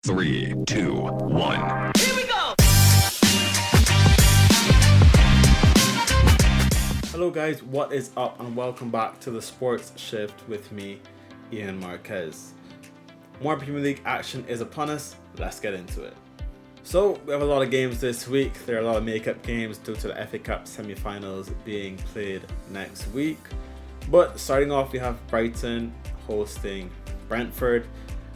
3, 2, 1. Here we go! Hello guys, what is up and welcome back to the Sports Shift with me, Ian Marquez. More Premier League action is upon us, let's get into it. So we have a lot of games this week. There are a lot of makeup games due to the FA Cup semi-finals being played next week. But starting off, we have Brighton hosting Brentford.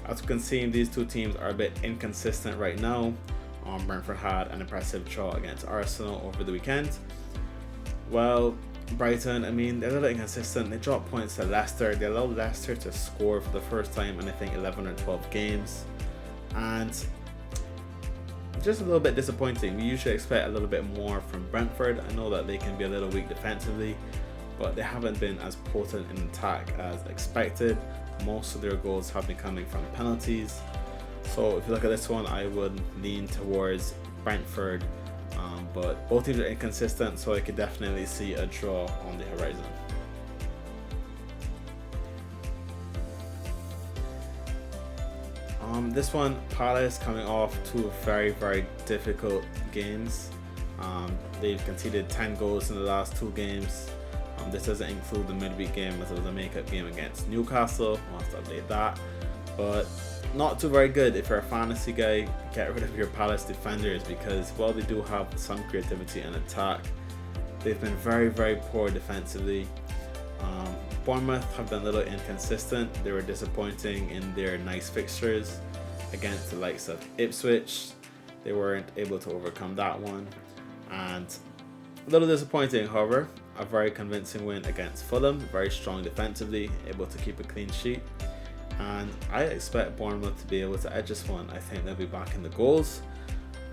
As you can see, these two teams are a bit inconsistent right now. Brentford had an impressive draw against Arsenal over the weekend. Well, Brighton, they're a little inconsistent. They dropped points to Leicester. They allowed Leicester to score for the first time in I think 11 or 12 games. And just a little bit disappointing. We usually expect a little bit more from Brentford. I know that they can be a little weak defensively, but they haven't been as potent in attack as expected. Most of their goals have been coming from penalties. So if you look at this one, I would lean towards Brentford. But both teams are inconsistent, so I could definitely see a draw on the horizon. This one, Palace coming off two very difficult games. They've conceded 10 goals in the last two games. This doesn't include the midweek game as it was a makeup game against Newcastle. I'll have to update that. But not too very good. If you're a fantasy guy, get rid of your Palace defenders because while they do have some creativity and attack, they've been very poor defensively. Bournemouth have been a little inconsistent. They were disappointing in their nice fixtures against the likes of Ipswich. They weren't able to overcome that one. And a little disappointing, however, a very convincing win against Fulham. Very strong defensively, able to keep a clean sheet. And I expect Bournemouth to be able to edge this one. I think they'll be back in the goals.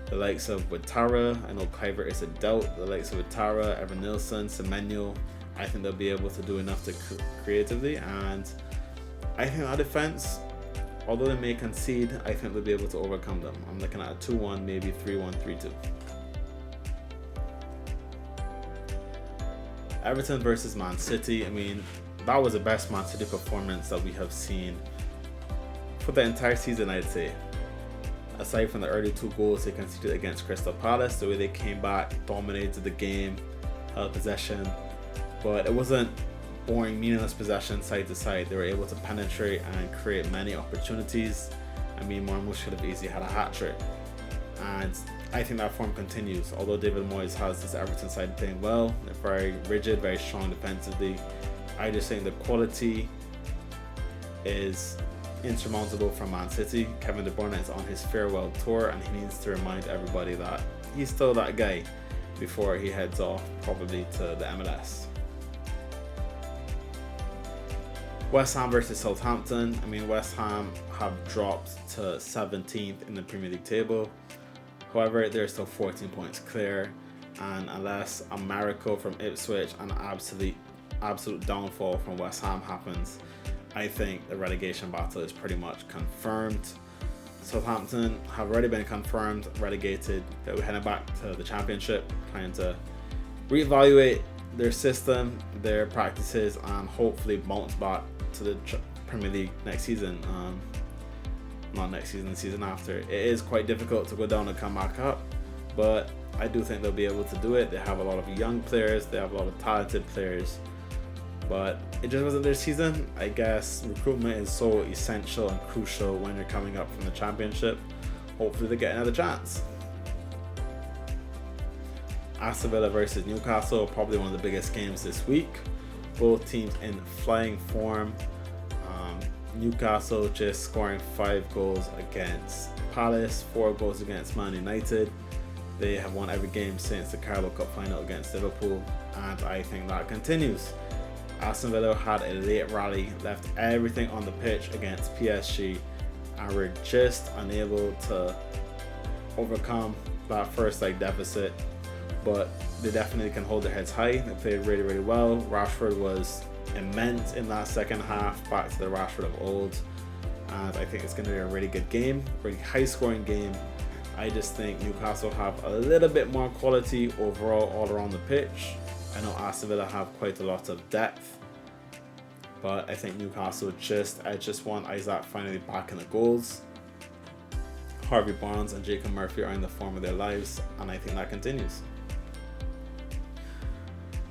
The likes of Ouattara, I know Kluivert is a doubt. The likes of Ouattara, Evan Nilsson, Semenyo, I think they'll be able to do enough to creatively. And I think our defense, although they may concede, I think they'll be able to overcome them. I'm looking at a 2-1, maybe 3-1, 3-2. Everton versus Man City. That was the best Man City performance that we have seen for the entire season, I'd say. Aside from the early two goals they conceded against Crystal Palace, the way they came back, dominated the game, held possession, but it wasn't boring, meaningless possession side to side. They were able to penetrate and create many opportunities. Marmoush should have easily had a hat-trick. And I think that form continues. Although David Moyes has this Everton side playing well, they're very rigid, very strong defensively. I just think the quality is insurmountable from Man City. Kevin De Bruyne is on his farewell tour and he needs to remind everybody that he's still that guy before he heads off probably to the MLS. West Ham versus Southampton. West Ham have dropped to 17th in the Premier League table. However, they're still 14 points clear, and unless a miracle from Ipswich and an absolute downfall from West Ham happens, I think the relegation battle is pretty much confirmed. Southampton have already been confirmed relegated. They're heading back to the Championship, trying to reevaluate their system, their practices, and hopefully bounce back to the Premier League next season. Not next season, the season after. It is quite difficult to go down and come back up, but I do think they'll be able to do it. They have a lot of young players, they have a lot of talented players, but it just wasn't their season. I guess recruitment is so essential and crucial when you're coming up from the Championship. Hopefully they get another chance. Aston Villa versus Newcastle, probably one of the biggest games this week. Both teams in flying form. Newcastle just scoring 5 goals against Palace, 4 goals against Man United. They have won every game since the Carabao Cup final against Liverpool, and I think that continues. Aston Villa had a late rally, left everything on the pitch against PSG, and were just unable to overcome that first leg deficit. But they definitely can hold their heads high. They played really well. Rashford was immense in that second half, back to the Rashford of old, and I think it's going to be a really good game, really high scoring game. I just think Newcastle have a little bit more quality overall all around the pitch. I know Aston Villa have quite a lot of depth, but I think Newcastle just want Isaac finally back in the goals. Harvey Barnes and Jacob Murphy are in the form of their lives, and I think that continues.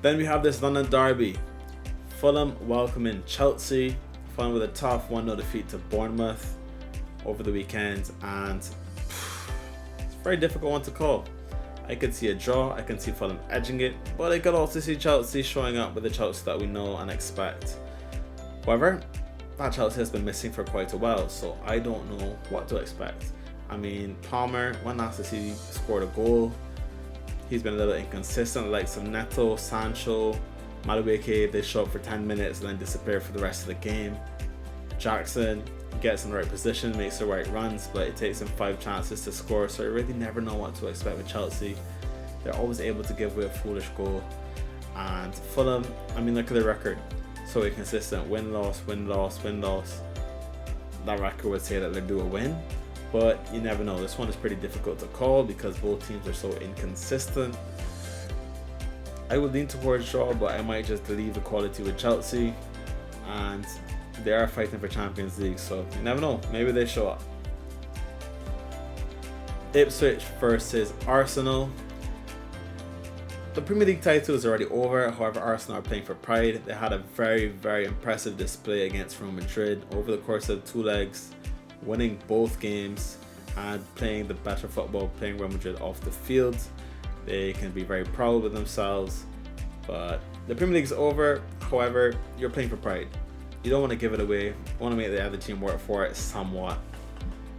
Then we have this London derby. Fulham welcoming Chelsea. Fulham with a tough 1-0 defeat to Bournemouth over the weekend, and it's a very difficult one to call. I could see a draw, I can see Fulham edging it, but I could also see Chelsea showing up with the Chelsea that we know and expect. However, that Chelsea has been missing for quite a while, so I don't know what to expect. I mean, Palmer, when last did he scored a goal? He's been a little inconsistent, like some Neto, Sancho, Madueke, they show up for 10 minutes and then disappear for the rest of the game. Jackson gets in the right position, makes the right runs, but it takes him 5 chances to score, so you really never know what to expect with Chelsea. They're always able to give away a foolish goal. And Fulham, I mean, look at their record. So inconsistent, win-loss, win-loss, win-loss. That record would say that they're due a win, but you never know. This one is pretty difficult to call because both teams are so inconsistent. I would lean towards draw, but I might just leave the quality with Chelsea, and they are fighting for Champions League, so you never know. Maybe they show up. Ipswich versus Arsenal. The Premier League title is already over, however Arsenal are playing for pride. They had a very, very impressive display against Real Madrid over the course of 2 legs, winning both games and playing the better football, playing Real Madrid off the field. They can be very proud of themselves, but the Premier League is over. However, you're playing for pride. You don't want to give it away. You want to make the other team work for it somewhat.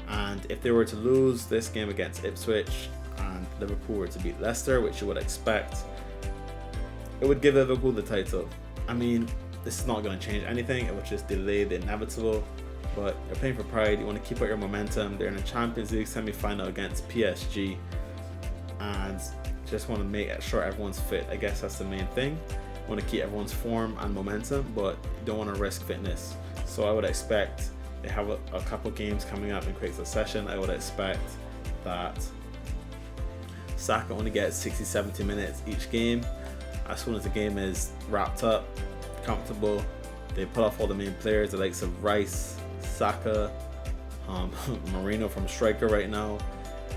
And if they were to lose this game against Ipswich and Liverpool were to beat Leicester, which you would expect, it would give Liverpool the title. I mean, this is not going to change anything. It would just delay the inevitable. But you're playing for pride. You want to keep up your momentum. They're in a Champions League semi-final against PSG, and just want to make sure everyone's fit. I guess that's the main thing. You want to keep everyone's form and momentum, but you don't want to risk fitness. So I would expect they have a couple games coming up in quick succession. I would expect that Saka only gets 60-70 minutes each game. As soon as the game is wrapped up, comfortable, they pull off all the main players, the likes of Rice, Saka, Marino from striker right now,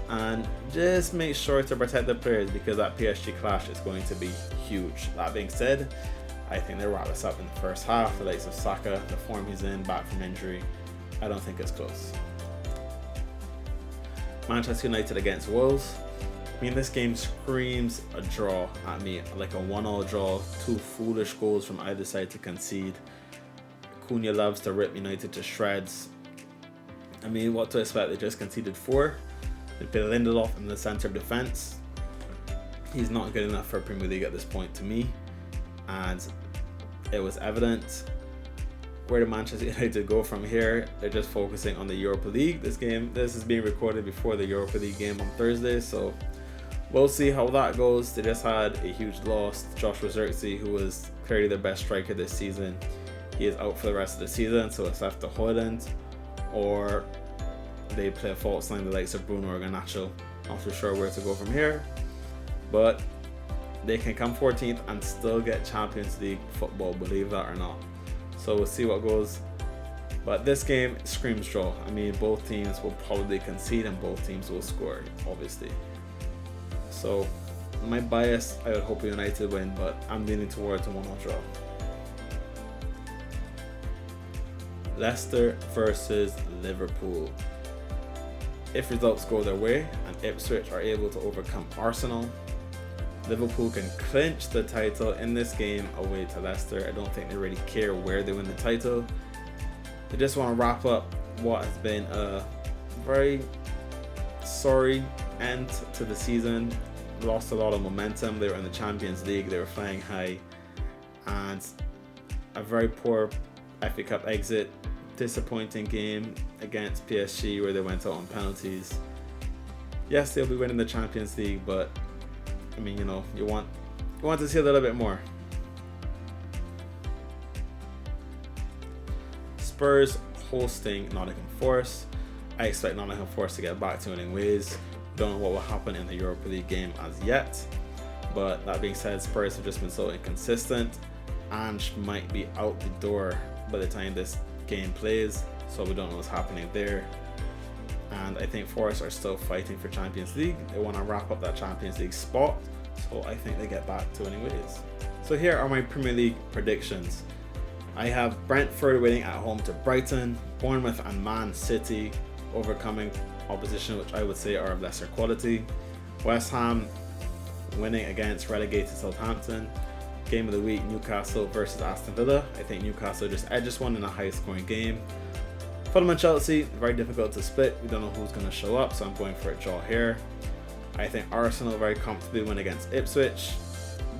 and just make sure to protect the players because that PSG clash is going to be huge. That being said, I think they wrap this up in the first half. The likes of Saka, the form he's in, back from injury, I don't think it's close. Manchester United against Wolves. I mean, this game screams a draw at me, like a 1-1 draw, 2 foolish goals from either side to concede. Cunha loves to rip United to shreds. I mean, what to expect? They just conceded 4. They put Lindelof in the centre of defence. He's not good enough for Premier League at this point to me, and it was evident. Where did Manchester United go from here? They're just focusing on the Europa League. This is being recorded before the Europa League game on Thursday, so we'll see how that goes. They just had a huge loss. Joshua Zirkzee, who was clearly their best striker this season, he is out for the rest of the season, so it's left to Højlund, or they play a false line the likes of Bruno or Garnacho. Not too sure where to go from here, but they can come 14th and still get Champions League football, believe that or not. So we'll see what goes. But this game screams draw. I mean, both teams will probably concede and both teams will score, obviously. So my bias, I would hope United win, but I'm leaning towards a 1-1 draw. Leicester versus Liverpool. If results go their way and Ipswich are able to overcome Arsenal, Liverpool can clinch the title in this game away to Leicester. I don't think they really care where they win the title. They just want to wrap up what has been a very sorry end to the season. Lost a lot of momentum. They were in the Champions League. They were flying high. And a very poor FA Cup exit. Disappointing game against PSG where they went out on penalties. Yes, they'll be winning the Champions League, but I mean, you know, you want to see a little bit more. Spurs hosting Nottingham Forest. I expect Nottingham Forest to get back to winning ways. Don't know what will happen in the Europa League game as yet. But that being said, Spurs have just been so inconsistent. Ange might be out the door by the time this game plays, so we don't know what's happening there. and I think Forest are still fighting for Champions League. They want to wrap up that Champions League spot, so I think they get back to winning ways. So here are my Premier League predictions. I have Brentford winning at home to Brighton, Bournemouth and Man City overcoming opposition which I would say are of lesser quality, West Ham winning against relegated Southampton. Game of the week, Newcastle versus Aston Villa. I think Newcastle just edges one in a high scoring game. Fulham and Chelsea, very difficult to split. We don't know who's going to show up, so I'm going for a draw here. I think Arsenal very comfortably win against Ipswich.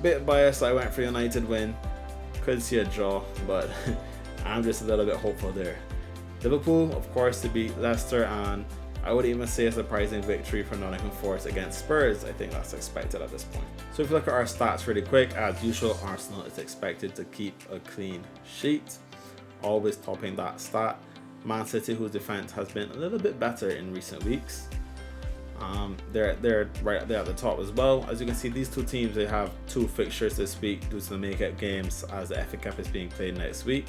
Bit biased, I went for United win. Could see a draw, but I'm just a little bit hopeful there. Liverpool, of course, to beat Leicester, and I would even say a surprising victory for Nottingham Forest against Spurs. I think that's expected at this point. So if you look at our stats really quick, as usual, Arsenal is expected to keep a clean sheet, always topping that stat. Man City, whose defense has been a little bit better in recent weeks, they're right there at the top as well. As you can see, these two teams, they have 2 fixtures this week due to the makeup games, as the FA Cup is being played next week.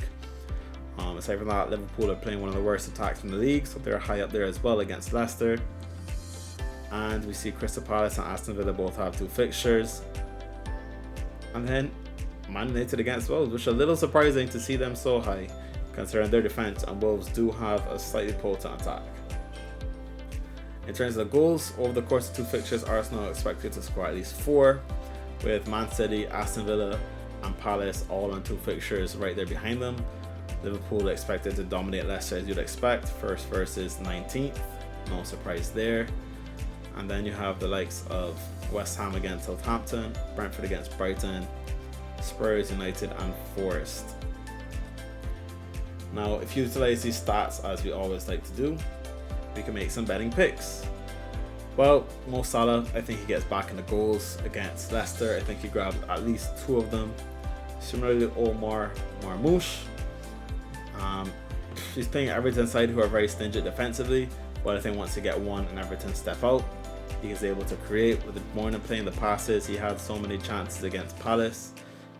Aside from that, Liverpool are playing one of the worst attacks in the league, so they're high up there as well against Leicester. And we see Crystal Palace and Aston Villa both have 2 fixtures. And then Man United against Wolves, which is a little surprising to see them so high considering their defense, and Wolves do have a slightly potent attack. In terms of goals, over the course of 2 fixtures, Arsenal are expected to score at least 4, with Man City, Aston Villa and Palace all on 2 fixtures right there behind them. Liverpool expected to dominate Leicester as you'd expect, first versus 19th, no surprise there. And then you have the likes of West Ham against Southampton, Brentford against Brighton, Spurs, United and Forest. Now, if you utilize these stats as we always like to do, we can make some betting picks. Well, Mo Salah, I think he gets back in the goals against Leicester. I think he grabbed at least 2 of them. Similarly, Omar Marmoush. He's playing Everton side, who are very stingy defensively, but I think once you get one and Everton step out, he is able to create. With the morning playing the passes, he had so many chances against Palace.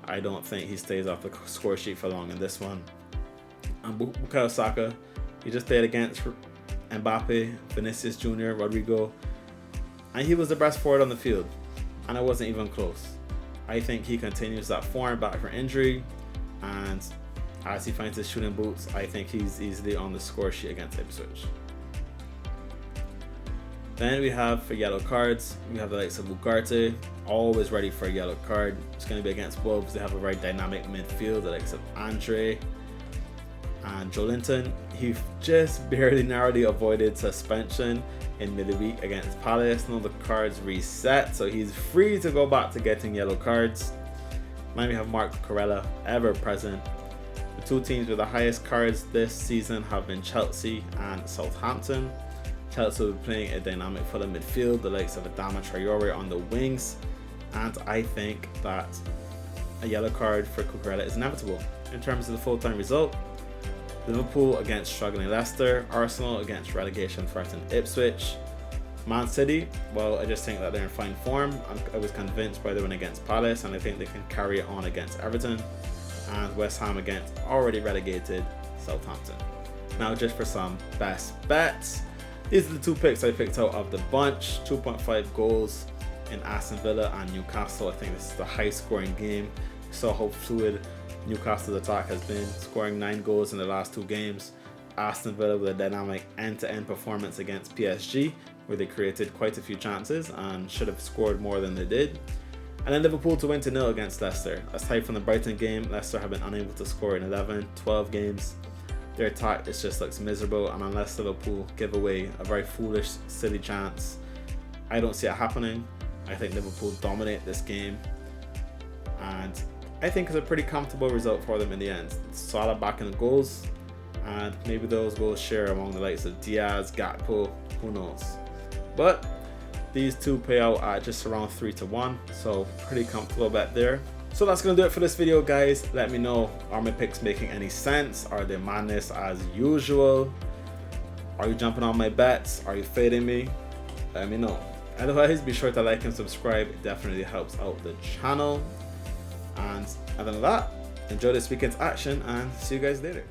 I don't think he stays off the score sheet for long in this one. And Bukayo Saka, he just played against Mbappe, Vinicius Jr., Rodrigo, and he was the best forward on the field, and it wasn't even close. I think he continues that form back from injury, and as he finds his shooting boots, I think he's easily on the score sheet against Ipswich. Then we have, for yellow cards, we have the likes of Ugarte, always ready for a yellow card. It's going to be against Wolves. They have a very dynamic midfield, the likes of Andre and Joelinton. He just barely narrowly avoided suspension in midweek against Palace. Now the cards reset, so he's free to go back to getting yellow cards. Then we have Marc Cucurella, ever present. The 2 teams with the highest cards this season have been Chelsea and Southampton. Chelsea will be playing a dynamic Fulham midfield, the likes of Adama Traore on the wings, and I think that a yellow card for Cucurella is inevitable. In terms of the full-time result, Liverpool against struggling Leicester, Arsenal against relegation threatened Ipswich, Man City, well, I just think that they're in fine form. I was convinced by the win against Palace, and I think they can carry it on against Everton, and West Ham against already relegated Southampton. Now just for some best bets, these are the 2 picks I picked out of the bunch. 2.5 goals in Aston Villa and Newcastle. I think this is the high scoring game. You saw how fluid Newcastle's attack has been, scoring 9 goals in the last 2 games. Aston Villa with a dynamic end-to-end performance against PSG, where they created quite a few chances and should have scored more than they did. And then Liverpool to win 2-0 against Leicester. Aside from the Brighton game, Leicester have been unable to score in 11, 12 games. Their attack just looks miserable, and unless Liverpool give away a very foolish, silly chance, I don't see it happening. I think Liverpool dominate this game, and I think it's a pretty comfortable result for them in the end. Salah back in the goals, and maybe those goals share among the likes of Diaz, Gakpo, who knows. But these 2 pay out at just around 3-1, so pretty comfortable bet there. So that's going to do it for this video, guys. Let me know, are my picks making any sense? Are they madness as usual? Are you jumping on my bets? Are you fading me? Let me know. Otherwise, be sure to like and subscribe. It definitely helps out the channel. And other than that, enjoy this weekend's action and see you guys later.